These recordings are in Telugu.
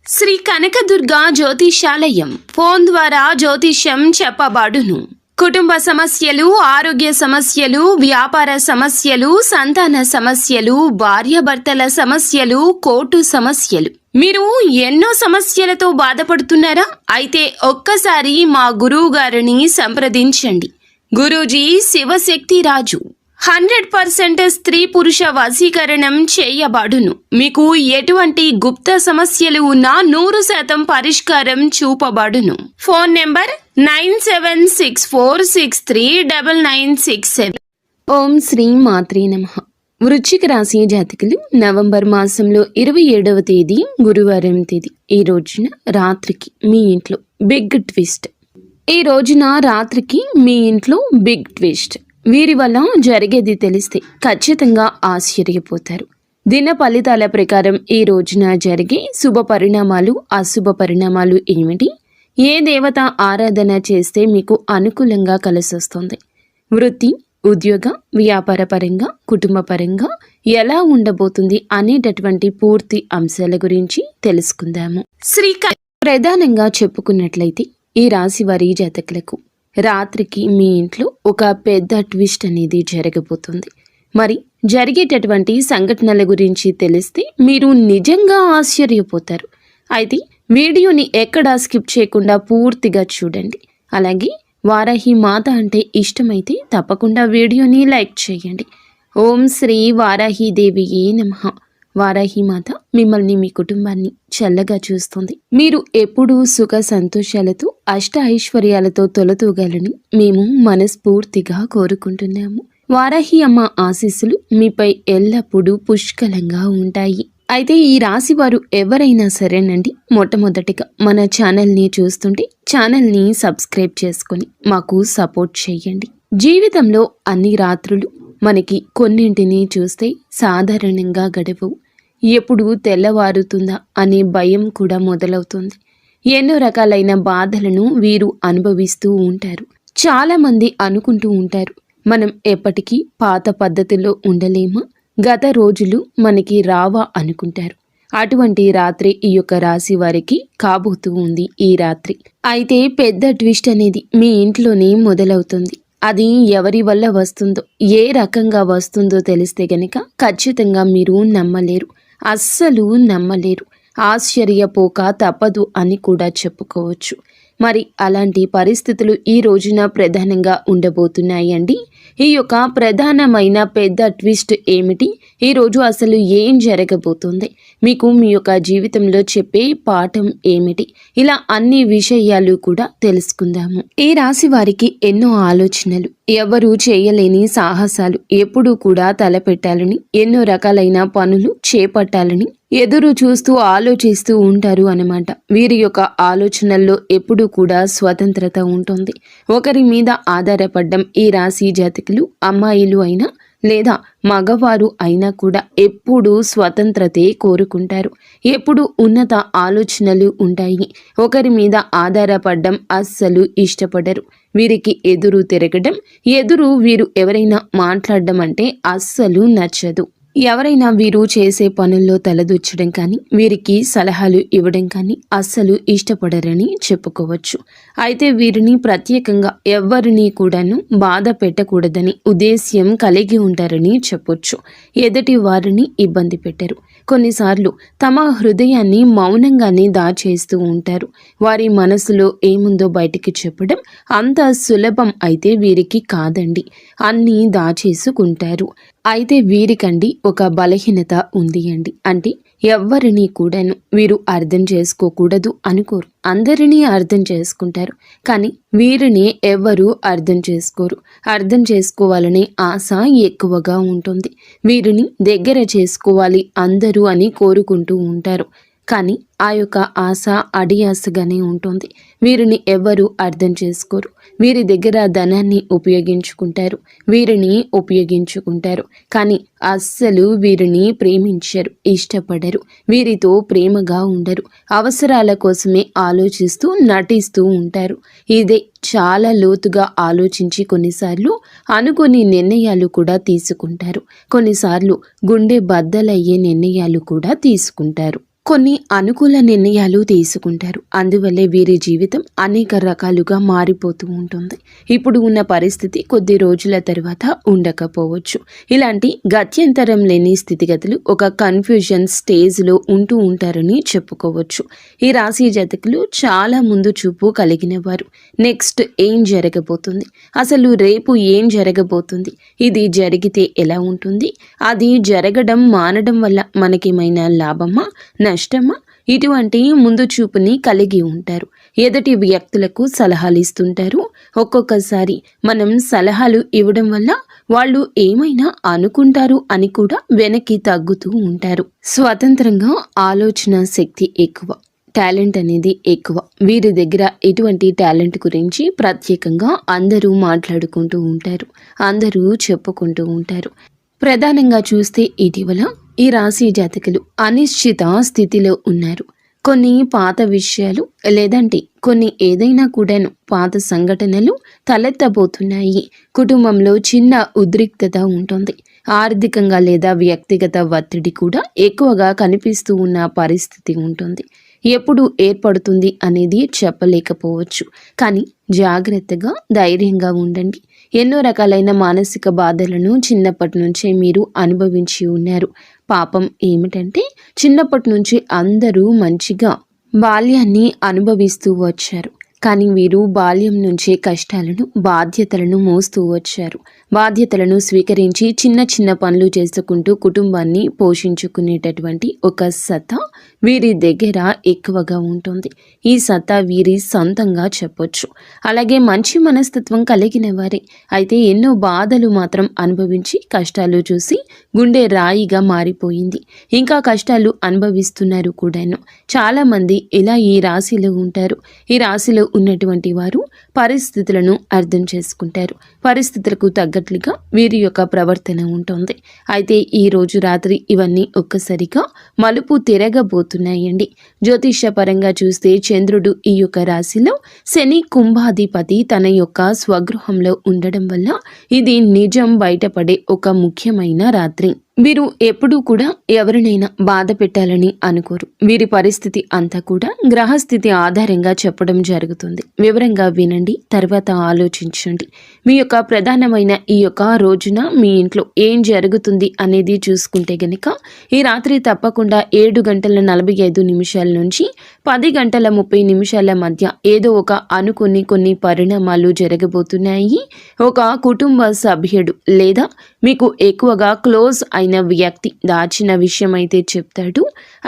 శ్రీ కనకదుర్గ జ్యోతిషాలయం ఫోన్ ద్వారా జ్యోతిష్యం చెప్పబడును. కుటుంబ సమస్యలు, ఆరోగ్య సమస్యలు, వ్యాపార సమస్యలు, సంతాన సమస్యలు, భార్యాభర్తల సమస్యలు, కోర్టు సమస్యలు. మీరు ఎన్నో సమస్యలతో బాధపడుతున్నారా? అయితే ఒక్కసారి మా గురువు గారిని సంప్రదించండి. గురూజీ శివశక్తి రాజు 100% స్త్రీ పురుష వశీకరణం చేయబడును. మీకు ఎటువంటి గుప్త సమస్యలు ఉన్నా 100% పరిష్కారం చూపబడును. Phone number 9764639967. ఓం శ్రీ మాత్రే నమః. వృశ్చిక రాశి జాతకులు నవంబర్ మాసంలో 27వ తేదీ గురువారం తేదీ ఈ రోజున రాత్రికి మీ ఇంట్లో బిగ్ ట్విస్ట్. ఈ రోజున రాత్రికి మీ ఇంట్లో బిగ్ ట్విస్ట్. వీరి వల్ల జరిగేది తెలిస్తే ఖచ్చితంగా ఆశ్చర్యపోతారు. దిన ఫలితాల ప్రకారం ఈ రోజున జరిగే శుభ పరిణామాలు, అశుభ పరిణామాలు ఏమిటి? ఏ దేవత ఆరాధన చేస్తే మీకు అనుకూలంగా కలిసొస్తుంది? వృత్తి, ఉద్యోగ, వ్యాపార పరంగా, కుటుంబ పరంగా ఎలా ఉండబోతుంది అనేటటువంటి పూర్తి అంశాల గురించి తెలుసుకుందాము. ప్రధానంగా చెప్పుకున్నట్లయితే ఈ రాశి వారి జాతకులకు రాత్రికి మీ ఇంట్లో ఒక పెద్ద ట్విస్ట్ అనేది జరగబోతుంది. మరి జరిగేటటువంటి సంఘటనల గురించి తెలిస్తే మీరు నిజంగా ఆశ్చర్యపోతారు. అయితే వీడియోని ఎక్కడా స్కిప్ చేయకుండా పూర్తిగా చూడండి. అలాగే వారాహి మాత అంటే ఇష్టమైతే తప్పకుండా వీడియోని లైక్ చేయండి. ఓం శ్రీ వారాహి దేవియే నమః. వారాహి మాత మిమ్మల్ని, మీ కుటుంబాన్ని చల్లగా చూస్తుంది. మీరు ఎప్పుడూ సుఖ సంతోషాలతో, అష్ట ఐశ్వర్యాలతో తొలతూగాలని మేము మనస్ఫూర్తిగా కోరుకుంటున్నాము. వారాహి అమ్మ ఆశీస్సులు మీపై ఎల్లప్పుడూ పుష్కలంగా ఉంటాయి. అయితే ఈ రాశి వారు ఎవరైనా సరేనండి, మొట్టమొదటిగా మన ఛానల్ని చూస్తుంటే ఛానల్ని సబ్స్క్రైబ్ చేసుకొని మాకు సపోర్ట్ చేయండి. జీవితంలో అన్ని రాత్రులు మనకి కొన్నింటిని చూస్తే సాధారణంగా గడవవు. ఎప్పుడు తెల్లవారుతుందా అనే భయం కూడా మొదలవుతుంది. ఎన్నో రకాలైన బాధలను వీరు అనుభవిస్తూ ఉంటారు. చాలామంది అనుకుంటూ ఉంటారు, మనం ఎప్పటికీ పాత పద్ధతిలో ఉండలేమా, గత రోజులు మనకి రావా అనుకుంటారు. అటువంటి రాత్రి ఈ యొక్క రాశి వారికి కాబోతూ ఉంది ఈ రాత్రి. అయితే పెద్ద ట్విస్ట్ అనేది మీ ఇంట్లోనే మొదలవుతుంది. అది ఎవరి వల్ల వస్తుందో, ఏ రకంగా వస్తుందో తెలిస్తే గనక ఖచ్చితంగా మీరు నమ్మలేరు, అస్సలు నమ్మలేరు. ఆశ్చర్యపోక తప్పదు అని కూడా చెప్పుకోవచ్చు. మరి అలాంటి పరిస్థితులు ఈ రోజున ప్రధానంగా ఉండబోతున్నాయండి. ఈ యొక్క ప్రధానమైన పెద్ద ట్విస్ట్ ఏమిటి? ఈరోజు అసలు ఏం జరగబోతుంది? మీకు మీ యొక్క జీవితంలో చెప్పే పాఠం ఏమిటి? ఇలా అన్ని విషయాలు కూడా తెలుసుకుందాము. ఈ రాశి వారికి ఎన్నో ఆలోచనలు, ఎవరు చేయలేని సాహసాలు, ఎప్పుడూ కూడా తలపెట్టాలని, ఎన్నో రకాలైన పనులు చేపట్టాలని ఎదురు చూస్తూ ఆలోచిస్తూ ఉంటారు అన్నమాట. వీరి యొక్క ఆలోచనల్లో ఎప్పుడూ కూడా స్వతంత్రత ఉంటుంది. ఒకరి మీద ఆధారపడ్డం ఈ రాశి జాతకులు, అమ్మాయిలు అయినా లేదా మగవారు అయినా కూడా ఎప్పుడూ స్వతంత్రతే కోరుకుంటారు. ఎప్పుడు ఉన్నత ఆలోచనలు ఉంటాయి. ఒకరి మీద ఆధారపడ్డం అస్సలు ఇష్టపడరు. వీరికి ఎదురు తిరగడం, వీరు ఎవరైనా మాట్లాడడం అంటే అస్సలు నచ్చదు. ఎవరైనా వీరు చేసే పనుల్లో తలదూర్చడం కానీ, వీరికి సలహాలు ఇవ్వడం కానీ అస్సలు ఇష్టపడరని చెప్పుకోవచ్చు. అయితే వీరిని ప్రత్యేకంగా ఎవరిని కూడాను బాధ పెట్టకూడదని ఉద్దేశ్యం కలిగి ఉంటారని చెప్పొచ్చు. ఎదుటి వారిని ఇబ్బంది పెట్టరు. కొన్నిసార్లు తమ హృదయాన్ని మౌనంగానే దాచేస్తూ ఉంటారు. వారి మనసులో ఏముందో బయటికి చెప్పడం అంత సులభం అయితే వీరికి కాదండి. అన్నీ దాచేసుకుంటారు. అయితే వీరికండి ఒక బలహీనత ఉంది అండి. అంటే ఎవ్వరినీ కూడాను వీరు అర్థం చేసుకోకూడదు అనుకోరు. అందరినీ అర్థం చేసుకుంటారు. కానీ వీరిని ఎవ్వరూ అర్థం చేసుకోరు. అర్థం చేసుకోవాలనే ఆశ ఎక్కువగా ఉంటుంది. వీరిని దగ్గర చేసుకోవాలి అందరూ అని కోరుకుంటూ ఉంటారు. కానీ ఆ యొక్క ఆశ అడియాసగానే ఉంటుంది. వీరిని ఎవ్వరూ అర్థం చేసుకోరు. వీరి దగ్గర ధనాన్ని ఉపయోగించుకుంటారు. కానీ అస్సలు వీరిని ప్రేమించరు, ఇష్టపడరు. వీరితో ప్రేమగా ఉండరు. అవసరాల కోసమే ఆలోచిస్తూ నటిస్తూ ఉంటారు. ఇదే చాలా లోతుగా ఆలోచించి కొన్నిసార్లు అనుకోని నిర్ణయాలు కూడా తీసుకుంటారు. కొన్నిసార్లు గుండె బద్దలయ్యే నిర్ణయాలు కూడా తీసుకుంటారు. కొన్ని అనుకూల నిర్ణయాలు తీసుకుంటారు. అందువల్లే వీరి జీవితం అనేక రకాలుగా మారిపోతూ ఉంటుంది. ఇప్పుడు ఉన్న పరిస్థితి కొద్ది రోజుల తర్వాత ఉండకపోవచ్చు. ఇలాంటి గత్యంతరం లేని స్థితిగతులు ఒక కన్ఫ్యూజన్ స్టేజ్లో ఉంటూ ఉంటారని చెప్పుకోవచ్చు. ఈ రాశి జాతకులు చాలా ముందు చూపు కలిగిన వారు. నెక్స్ట్ ఏం జరగబోతుంది, అసలు రేపు ఏం జరగబోతుంది, ఇది జరిగితే ఎలా ఉంటుంది, అది జరగడం మానడం వల్ల మనకేమైనా లాభమా నష్టమా, ఇటువంటి ముందు చూపుని కలిగి ఉంటారు. ఎదుటి వ్యక్తులకు సలహాలు ఇస్తుంటారు. ఒక్కొక్కసారి మనం సలహాలు ఇవ్వడం వల్ల వాళ్ళు ఏమైనా అనుకుంటారు అని కూడా వెనక్కి తగ్గుతూ ఉంటారు. స్వతంత్రంగా ఆలోచన శక్తి ఎక్కువ, టాలెంట్ అనేది ఎక్కువ. వీరి దగ్గర ఇటువంటి టాలెంట్ గురించి ప్రత్యేకంగా అందరూ మాట్లాడుకుంటూ ఉంటారు, అందరూ చెప్పుకుంటూ ఉంటారు. ప్రధానంగా చూస్తే ఇటీవల ఈ రాశి జాతకులు అనిశ్చిత స్థితిలో ఉన్నారు. కొన్ని పాత విషయాలు లేదంటే కొన్ని ఏదైనా కూడాను పాత సంఘటనలు తలెత్తబోతున్నాయి. కుటుంబంలో చిన్న ఉద్రిక్తత ఉంటుంది. ఆర్థికంగా లేదా వ్యక్తిగత ఒత్తిడి కూడా ఎక్కువగా కనిపిస్తూ ఉన్న పరిస్థితి ఉంటుంది. ఎప్పుడు ఏర్పడుతుంది అనేది చెప్పలేకపోవచ్చు. కానీ జాగ్రత్తగా ధైర్యంగా ఉండండి. ఎన్నో రకాలైన మానసిక బాధలను చిన్నప్పటి నుంచే మీరు అనుభవించి ఉన్నారు. పాపం ఏమిటంటే చిన్నప్పటి నుంచి అందరూ మంచిగా బాల్యాన్ని అనుభవిస్తూ వచ్చారు. కానీ వీరు బాల్యం నుంచే కష్టాలను బాధ్యతలను మోస్తూ వచ్చారు. బాధ్యతలను స్వీకరించి చిన్న చిన్న పనులు చేసుకుంటూ కుటుంబాన్ని పోషించుకునేటటువంటి ఒక సత్తా వీరి దగ్గర ఎక్కువగా ఉంటుంది. ఈ సత్తా వీరి సొంతంగా చెప్పొచ్చు. అలాగే మంచి మనస్తత్వం కలిగిన వారే. అయితే ఎన్నో బాధలు మాత్రం అనుభవించి కష్టాలు చూసి గుండె రాయిగా మారిపోయింది. ఇంకా కష్టాలు అనుభవిస్తున్నారు కూడాను. చాలామంది ఇలా ఈ రాశిలో ఉంటారు. ఈ రాశిలో ఉన్నటువంటి వారు పరిస్థితులను అర్థం చేసుకుంటారు. పరిస్థితులకు తగ్గట్లుగా వీరి యొక్క ప్రవర్తన ఉంటుంది. అయితే ఈ రోజు రాత్రి ఇవన్నీ ఒక్కసారిగా మలుపు తిరగబోతున్నాయండి. జ్యోతిష్య పరంగా చూస్తే చంద్రుడు ఈ యొక్క రాశిలో, శని కుంభాధిపతి తన యొక్క స్వగృహంలో ఉండడం వల్ల ఇది నిజం బయటపడే ఒక ముఖ్యమైన రాత్రి. వీరు ఎప్పుడూ కూడా ఎవరినైనా బాధ పెట్టాలని అనుకోరు. వీరి పరిస్థితి అంతా కూడా గ్రహస్థితి ఆధారంగా చెప్పడం జరుగుతుంది. వివరంగా వినండి, తర్వాత ఆలోచించండి. మీ యొక్క ప్రధానమైన ఈ యొక్క రోజున మీ ఇంట్లో ఏం జరుగుతుంది అనేది చూసుకుంటే గనక ఈ రాత్రి తప్పకుండా 7:45 నుంచి 10:30 మధ్య ఏదో ఒక అనుకుని కొన్ని పరిణామాలు జరగబోతున్నాయి. ఒక కుటుంబ సభ్యుడు లేదా మీకు ఎక్కువగా క్లోజ్ అయిన వ్యక్తి దాచిన విషయం అయితే చెప్తాడు.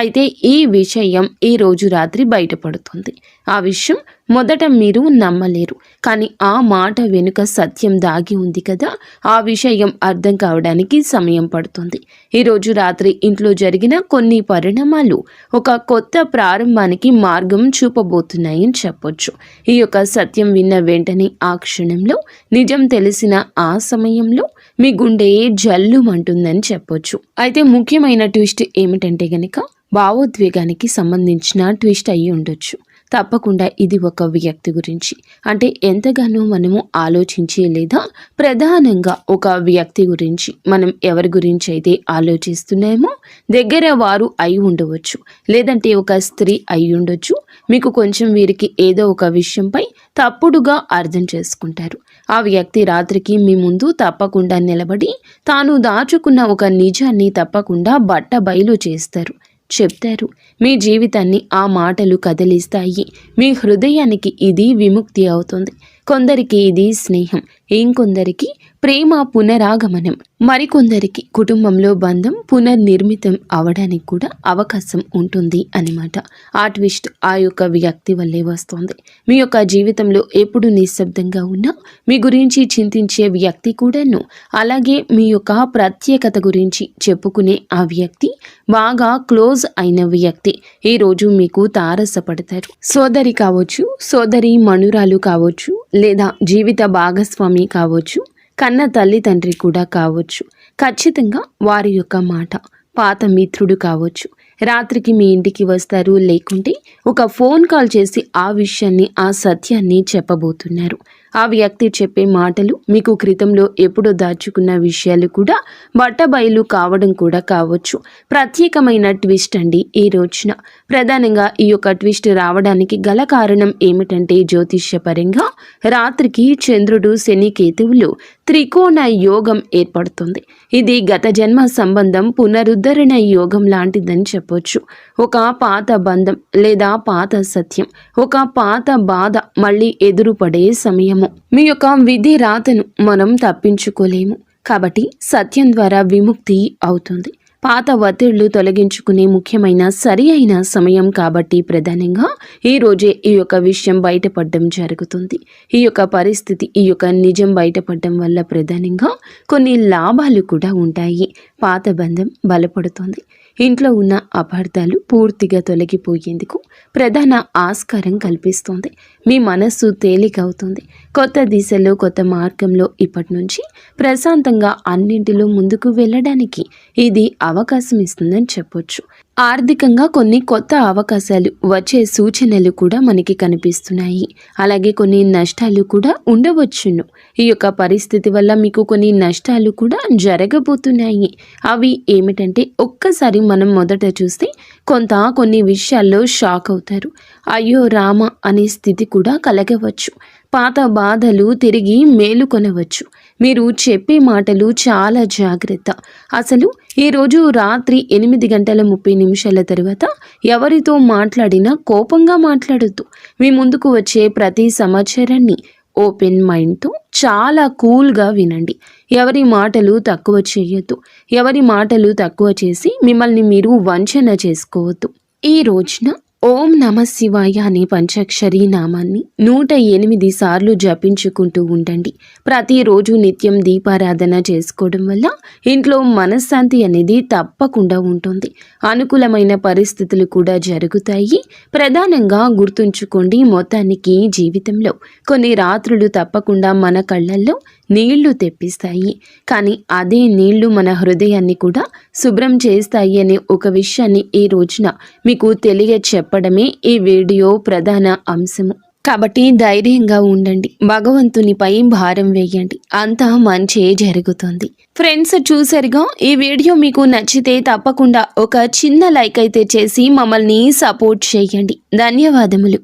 అయితే ఈ విషయం ఈ రోజు రాత్రి బయటపడుతుంది. ఆ విషయం మొదట మీరు నమ్మలేరు, కానీ ఆ మాట వెనుక సత్యం దాగి ఉంది కదా, ఆ విషయం అర్థం కావడానికి సమయం పడుతుంది. ఈరోజు రాత్రి ఇంట్లో జరిగిన కొన్ని పరిణామాలు ఒక కొత్త ప్రారంభానికి మార్గం చూపబోతున్నాయని చెప్పొచ్చు. ఈ యొక్క సత్యం విన్న వెంటనే ఆ క్షణంలో, నిజం తెలిసిన ఆ సమయంలో మీ గుండె జల్లుమంటుందని చెప్పొచ్చు. అయితే ముఖ్యమైన ట్విస్ట్ ఏమిటంటే గనక భావోద్వేగానికి సంబంధించిన ట్విస్ట్ అయ్యి ఉండొచ్చు. తప్పకుండా ఇది ఒక వ్యక్తి గురించి, అంటే ఎంతగానో మనము ఆలోచించి లేదా ప్రధానంగా ఒక వ్యక్తి గురించి మనం ఎవరి గురించి అయితే ఆలోచిస్తున్నామో దగ్గర వారు అయి ఉండవచ్చు, లేదంటే ఒక స్త్రీ అయి ఉండొచ్చు. మీకు కొంచెం వీరికి ఏదో ఒక విషయంపై తప్పుడుగా అర్థం చేసుకుంటారు. ఆ వ్యక్తి రాత్రికి మీ ముందు తప్పకుండా నిలబడి తాను దాచుకున్న ఒక నిజాన్ని తప్పకుండా బట్టబయలు చేస్తారు, చెప్తారు. మీ జీవితాన్ని ఆ మాటలు కదిలిస్తాయి. మీ హృదయానికి ఇది విముక్తి అవుతుంది. కొందరికి ఇది స్నేహం, ఇంకొందరికి ప్రేమ పునరాగమనం, మరికొందరికి కుటుంబంలో బంధం పునర్నిర్మితం అవడానికి కూడా అవకాశం ఉంటుంది అన్నమాట. ఆ ట్విస్ట్ ఆ యొక్క వ్యక్తి వల్లే వస్తుంది. మీ యొక్క జీవితంలో ఎప్పుడు నిశ్శబ్దంగా ఉన్నా మీ గురించి చింతించే వ్యక్తి కూడాను, అలాగే మీ యొక్క ప్రత్యేకత గురించి చెప్పుకునే ఆ వ్యక్తి, బాగా క్లోజ్ అయిన వ్యక్తి ఈరోజు మీకు తారసపడతారు. సోదరి కావచ్చు, సోదరి మనురాలు కావచ్చు, లేదా జీవిత భాగస్వామి కావచ్చు, కన్న తల్లి తండ్రి కూడా కావచ్చు. ఖచ్చితంగా వారి యొక్క మాట, పాత మిత్రుడు కావచ్చు. రాత్రికి మీ ఇంటికి వస్తారు, లేకుంటే ఒక ఫోన్ కాల్ చేసి ఆ విషయాన్ని, ఆ సత్యాన్ని చెప్పబోతున్నారు. ఆ వ్యక్తి చెప్పే మాటలు మీకు క్రితంలో ఎప్పుడో దాచుకున్న విషయాలు కూడా బట్టబయలు కావడం కూడా కావచ్చు. ప్రత్యేకమైన ట్విస్ట్ అండి ఈ రోజున. ప్రధానంగా ఈ యొక్క ట్విస్ట్ రావడానికి గల కారణం ఏమిటంటే జ్యోతిష్యపరంగా రాత్రికి చంద్రుడు శని కేతువులు త్రికోణ యోగం ఏర్పడుతుంది. ఇది గత జన్మ సంబంధం పునరుద్ధరణ యోగం లాంటిదని చెప్పొచ్చు. ఒక పాత బంధం లేదా పాత సత్యం, ఒక పాత బాధ మళ్ళీ ఎదురుపడే సమయము. మీ యొక్క విధి రాతను మనం తప్పించుకోలేము కాబట్టి సత్యం ద్వారా విముక్తి అవుతుంది. పాత ఒత్తిళ్లు తొలగించుకునే ముఖ్యమైన సరి అయిన సమయం కాబట్టి ప్రధానంగా ఈ రోజే ఈ యొక్క విషయం బయటపడడం జరుగుతుంది. ఈ యొక్క పరిస్థితి, ఈ యొక్క నిజం బయటపడడం వల్ల ప్రధానంగా కొన్ని లాభాలు కూడా ఉంటాయి. పాత బంధం బలపడుతుంది. ఇంట్లో ఉన్న అపార్థాలు పూర్తిగా తొలగిపోయేందుకు ప్రధాన ఆస్కారం కల్పిస్తుంది. మీ మనస్సు తేలికవుతుంది. కొత్త దిశలో, కొత్త మార్గంలో ఇప్పటి నుంచి ప్రశాంతంగా అన్నింటిలో ముందుకు వెళ్ళడానికి ఇది అవకాశం ఇస్తుందని చెప్పొచ్చు. ఆర్థికంగా కొన్ని కొత్త అవకాశాలు వచ్చే సూచనలు కూడా మనకి కనిపిస్తున్నాయి. అలాగే కొన్ని నష్టాలు కూడా ఉండవచ్చును. ఈ యొక్క పరిస్థితి వల్ల మీకు కొన్ని నష్టాలు కూడా జరగబోతున్నాయి. అవి ఏమిటంటే ఒక్కసారి మనం మొదట చూస్తే కొన్ని విషయాల్లో షాక్ అవుతారు. అయ్యో రామ అనే స్థితి కూడా కలగవచ్చు. పాత బాధలు తిరిగి మేలుకొనవచ్చు. మీరు చెప్పే మాటలు చాలా జాగ్రత్త. అసలు ఈరోజు రాత్రి 8:30 తర్వాత ఎవరితో మాట్లాడినా కోపంగా మాట్లాడొద్దు. మీ ముందుకు వచ్చే ప్రతి సమాచారాన్ని ఓపెన్ మైండ్తో చాలా కూల్గా వినండి. ఎవరి మాటలు తక్కువ చేయొద్దు. ఎవరి మాటలు తక్కువ చేసి మిమ్మల్ని మీరు వంచన చేసుకోవద్దు. ఈ రోజున ఓం నమ శివాయ అనే పంచాక్షరి నామాన్ని 108 సార్లు జపించుకుంటూ ఉండండి. ప్రతిరోజు నిత్యం దీపారాధన చేసుకోవడం వల్ల ఇంట్లో మనశ్శాంతి అనేది తప్పకుండా ఉంటుంది. అనుకూలమైన పరిస్థితులు కూడా జరుగుతాయి. ప్రధానంగా గుర్తుంచుకోండి, మొత్తానికి జీవితంలో కొన్ని రాత్రులు తప్పకుండా మన కళ్ళల్లో నీళ్లు తెప్పిస్తాయి. కానీ అదే నీళ్లు మన హృదయాన్ని కూడా శుభ్రం చేస్తాయి అనే ఒక విషయాన్ని ఈ రోజున మీకు చెప్పడమే ఈ వీడియో ప్రధాన అంశము. కాబట్టి ధైర్యంగా ఉండండి. భగవంతునిపై భారం వేయండి. అంతా మంచే జరుగుతుంది. ఫ్రెండ్స్, చూసారుగా, ఈ వీడియో మీకు నచ్చితే తప్పకుండా ఒక చిన్న లైక్ అయితే చేసి మమ్మల్ని సపోర్ట్ చేయండి. ధన్యవాదములు.